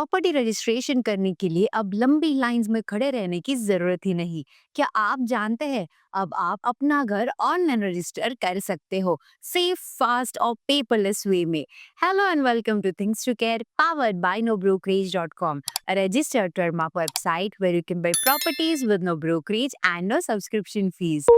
Property registration करने के लिए अब लंबी लाइंस में खड़े रहने की जरूरत ही नहीं। क्या आप जानते हैं, अब आप अपना घर ऑनलाइन रजिस्टर कर सकते हो, सेफ, फास्ट और पेपरलेस वे में। Hello and welcome to things to care, powered by nobrokerage.com, a registered trademark website where you can buy properties with no brokerage and no subscription fees.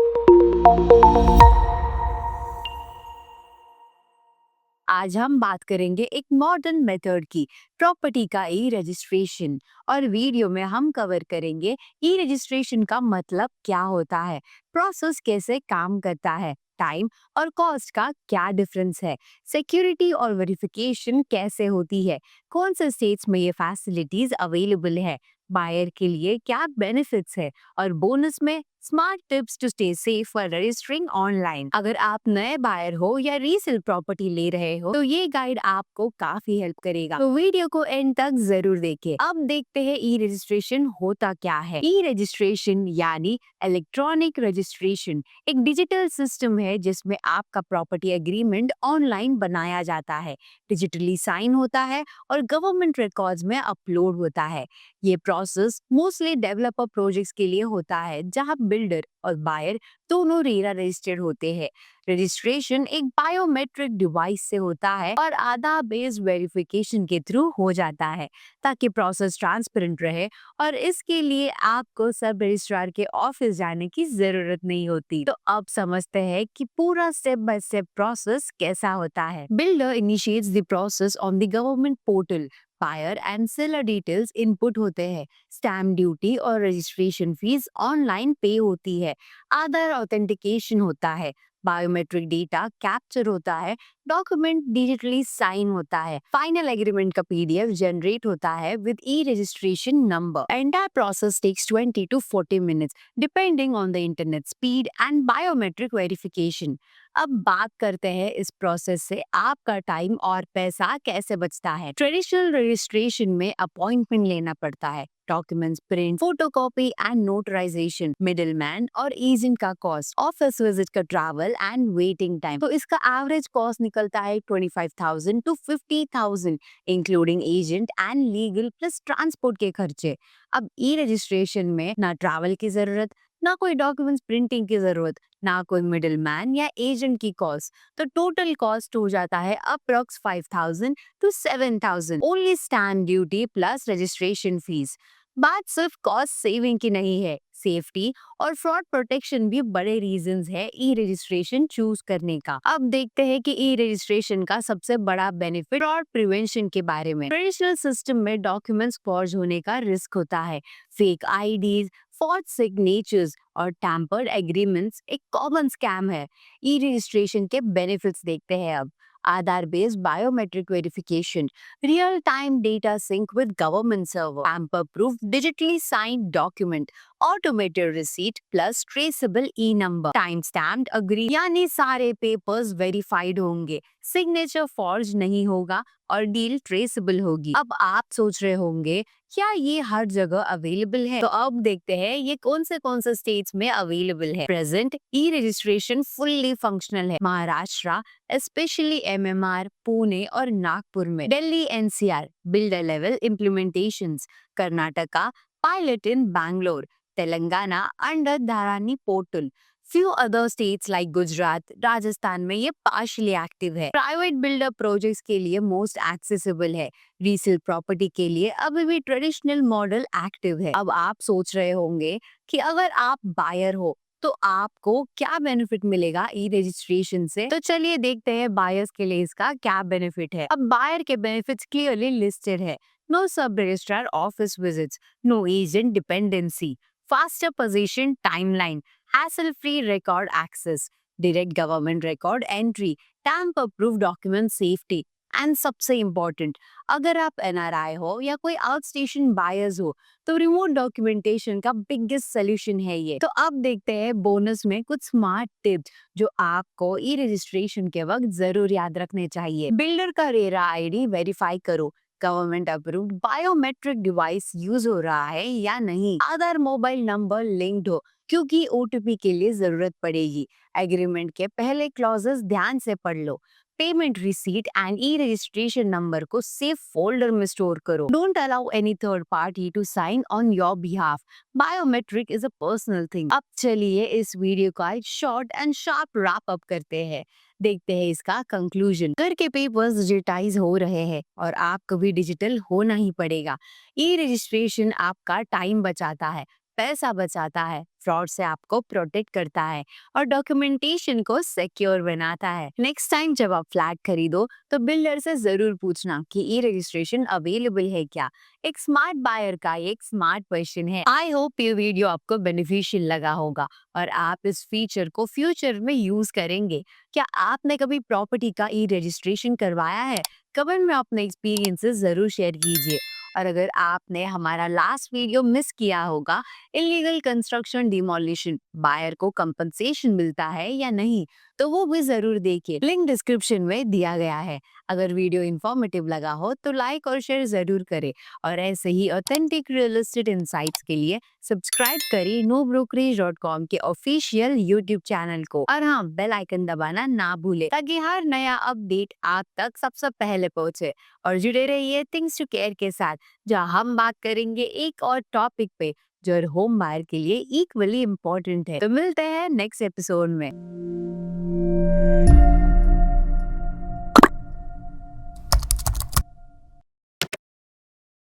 आज हम बात करेंगे एक मॉडर्न मेथड की, property का ई registration. और video में हम कवर करेंगे ई रजिस्ट्रेशन का मतलब क्या होता है, प्रोसेस कैसे काम करता है, टाइम और कॉस्ट का क्या डिफरेंस है, सिक्योरिटी और वेरिफिकेशन कैसे होती है, कौन से स्टेट्स में ये फैसिलिटीज अवेलेबल है, बायर के लिए क्या बेनिफिट्स है, और बोनस में smart tips to stay safe for registering online. अगर आप नए बायर हो या रीसेल प्रॉपर्टी ले रहे हो तो ये गाइड आपको काफी हेल्प करेगा, तो वीडियो को एंड तक जरूर देखें। अब देखते हैं ई रजिस्ट्रेशन होता क्या है। ई रजिस्ट्रेशन यानी इलेक्ट्रॉनिक रजिस्ट्रेशन एक डिजिटल सिस्टम है जिसमें आपका प्रॉपर्टी एग्रीमेंट ऑनलाइन बनाया जाता है, डिजिटली साइन होता है और गवर्नमेंट रिकॉर्ड्स में अपलोड होता है। ये प्रोसेस मोस्टली डेवलपर प्रोजेक्ट्स के लिए होता है जहां बिल्डर और बायर दोनों रेरा रजिस्टर्ड होते हैं। रजिस्ट्रेशन एक बायोमेट्रिक डिवाइस से होता है और आधार बेस्ड वेरिफिकेशन के थ्रू हो जाता है ताकि प्रोसेस ट्रांसपेरेंट रहे, और इसके लिए आपको सब रजिस्ट्रार के ऑफिस जाने की जरूरत नहीं होती। तो अब समझते हैं कि पूरा स्टेप बाय स्टेप प्रोसेस कैसा होता है। Builder initiates the process on the government portal, buyer and seller details input होते हैं, स्टैम्प ड्यूटी और रजिस्ट्रेशन फीस ऑनलाइन पे होती है, आधार ऑथेंटिकेशन होता है, बायोमेट्रिक डेटा कैप्चर होता है, डॉक्यूमेंट डिजिटली साइन होता है, फाइनल एग्रीमेंट का पीडीएफ जनरेट होता है with e registration number. Entire process takes 20 to 40 minutes depending on the internet speed and biometric verification. अब बात करते हैं इस प्रोसेस से आपका टाइम और पैसा कैसे बचता है। ट्रेडिशनल रजिस्ट्रेशन में अपॉइंटमेंट लेना पड़ता है, documents print, photocopy and notarization, middleman और एजेंट का कॉस्ट, ऑफिस विजिट का ट्रैवल एंड वेटिंग टाइम। तो इसका एवरेज कॉस्ट निकलता है 25,000 to 50,000 including agent and legal plus transport के खर्चे। अब ई रजिस्ट्रेशन में ना ट्रैवल की जरूरत, ना कोई डॉक्यूमेंट्स प्रिंटिंग की जरूरत, ना कोई मिडिलमैन या एजेंट की कॉस्ट। तो टोटल कॉस्ट हो जाता है approx 5,000 to 7,000, only stamp duty plus registration fees. बात सिर्फ कॉस्ट सेविंग की नहीं है, सेफ्टी और फ्रॉड प्रोटेक्शन भी बड़े रीजंस है ई रजिस्ट्रेशन चूज करने का। अब देखते हैं कि ई रजिस्ट्रेशन का सबसे बड़ा बेनिफिट फ्रॉड प्रिवेंशन के बारे में। ट्रेडिशनल सिस्टम में डॉक्यूमेंट्स फॉर्ज होने का रिस्क होता है, फेक आईडीज, फॉर्ज सिग्नेचर्स और टैम्पर्ड एग्रीमेंट्स एक कॉमन स्कैम है। ई रजिस्ट्रेशन के बेनिफिट्स देखते हैं अब। Aadhaar based biometric verification, real time data sync with government server, tamper proof digitally signed document, automated receipt plus traceable e number, time stamped agree यानी सारे papers verified होंगे, signature forge नहीं होगा और डील ट्रेसेबल होगी। अब आप सोच रहे होंगे क्या ये हर जगह अवेलेबल है, तो अब देखते हैं ये कौन से स्टेट्स में अवेलेबल है। Present e registration fully functional है महाराष्ट्र, स्पेशली एमएमआर, पुणे और नागपुर में, Delhi NCR, builder level implementations, Karnataka, pilot in Bangalore, Telangana under Dharani portal, few other states like Gujarat, Rajasthan में ये पार्शियली एक्टिव है। प्राइवेट बिल्डर प्रोजेक्ट्स के लिए मोस्ट एक्सेसिबल है, रीसेल प्रॉपर्टी के लिए अभी भी ट्रेडिशनल मॉडल एक्टिव है। अब आप सोच रहे होंगे कि अगर आप बायर हो तो आपको क्या बेनिफिट मिलेगा ई रजिस्ट्रेशन से, तो चलिए देखते हैं बायर्स के लिए इसका क्या बेनिफिट है। अब बायर के बेनिफिट्स क्लियरली लिस्टेड है। No sub registrar office visits, no agent dependency, faster possession timeline, hassle-free record access, direct government record entry, tamper-proof document safety, and सबसे इम्पोर्टेंट, अगर आप एनआरआई हो या कोई आउट स्टेशन बायर्स हो तो रिमोट डॉक्यूमेंटेशन का बिगेस्ट सोल्यूशन है ये। तो अब देखते हैं बोनस में कुछ स्मार्ट टिप्स जो आपको ई रजिस्ट्रेशन के वक्त जरूर याद रखने चाहिए। बिल्डर का रेरा आईडी वेरीफाई करो, government approved biometric device use हो रहा है या नहीं, आधार मोबाइल नंबर लिंक्ड हो क्योंकि ओटीपी के लिए जरूरत पड़ेगी, एग्रीमेंट के पहले क्लॉजेस ध्यान से पढ़ लो, payment receipt and e registration number को सेफ फोल्डर में स्टोर करो। Don't allow any third party to sign on your behalf. Biometric is a personal thing. अब चलिए इस वीडियो का एक short and sharp wrap up करते हैं। देखते हैं इसका कंक्लूजन। घर के पेपर्स डिजिटाइज हो रहे हैं और आपको भी डिजिटल होना ही पड़ेगा। ई रजिस्ट्रेशन आपका टाइम बचाता है, पैसा बचाता है, फ्रॉड से आपको प्रोटेक्ट करता है और डॉक्यूमेंटेशन को सिक्योर बनाता है। नेक्स्ट टाइम जब आप फ्लैट खरीदो तो बिल्डर से जरूर पूछना कि ई रजिस्ट्रेशन अवेलेबल है क्या। एक स्मार्ट बायर का एक स्मार्ट क्वेश्चन है। आई होप ये वीडियो आपको बेनिफिशियल लगा होगा और आप इस फीचर को फ्यूचर में यूज करेंगे। क्या आपने कभी प्रॉपर्टी का ई रजिस्ट्रेशन करवाया है? कमेंट में अपने एक्सपीरियंसेस जरूर शेयर कीजिए। और अगर आपने हमारा लास्ट वीडियो मिस किया होगा, इलीगल कंस्ट्रक्शन डिमोलिशन बायर को कंपनसेशन मिलता है या नहीं, तो वो भी जरूर देखिए। लिंक डिस्क्रिप्शन में दिया गया है। अगर वीडियो इंफॉर्मेटिव लगा हो तो लाइक और शेयर जरूर करें और ऐसे ही ऑथेंटिक रियल एस्टेट इंसाइट्स के लिए सब्सक्राइब करिए nobrokerage.com के ऑफिशियल यूट्यूब चैनल को। और हाँ, बेल आइकन दबाना ना भूले ताकि हर नया अपडेट आप तक सबसे पहले पहुंचे। और जुड़े रहिए थिंग्स टू केयर के साथ, जहां हम बात करेंगे एक और टॉपिक पे जो होम बायर के लिए इक्वली इम्पोर्टेंट है। तो मिलते हैं नेक्स्ट एपिसोड में।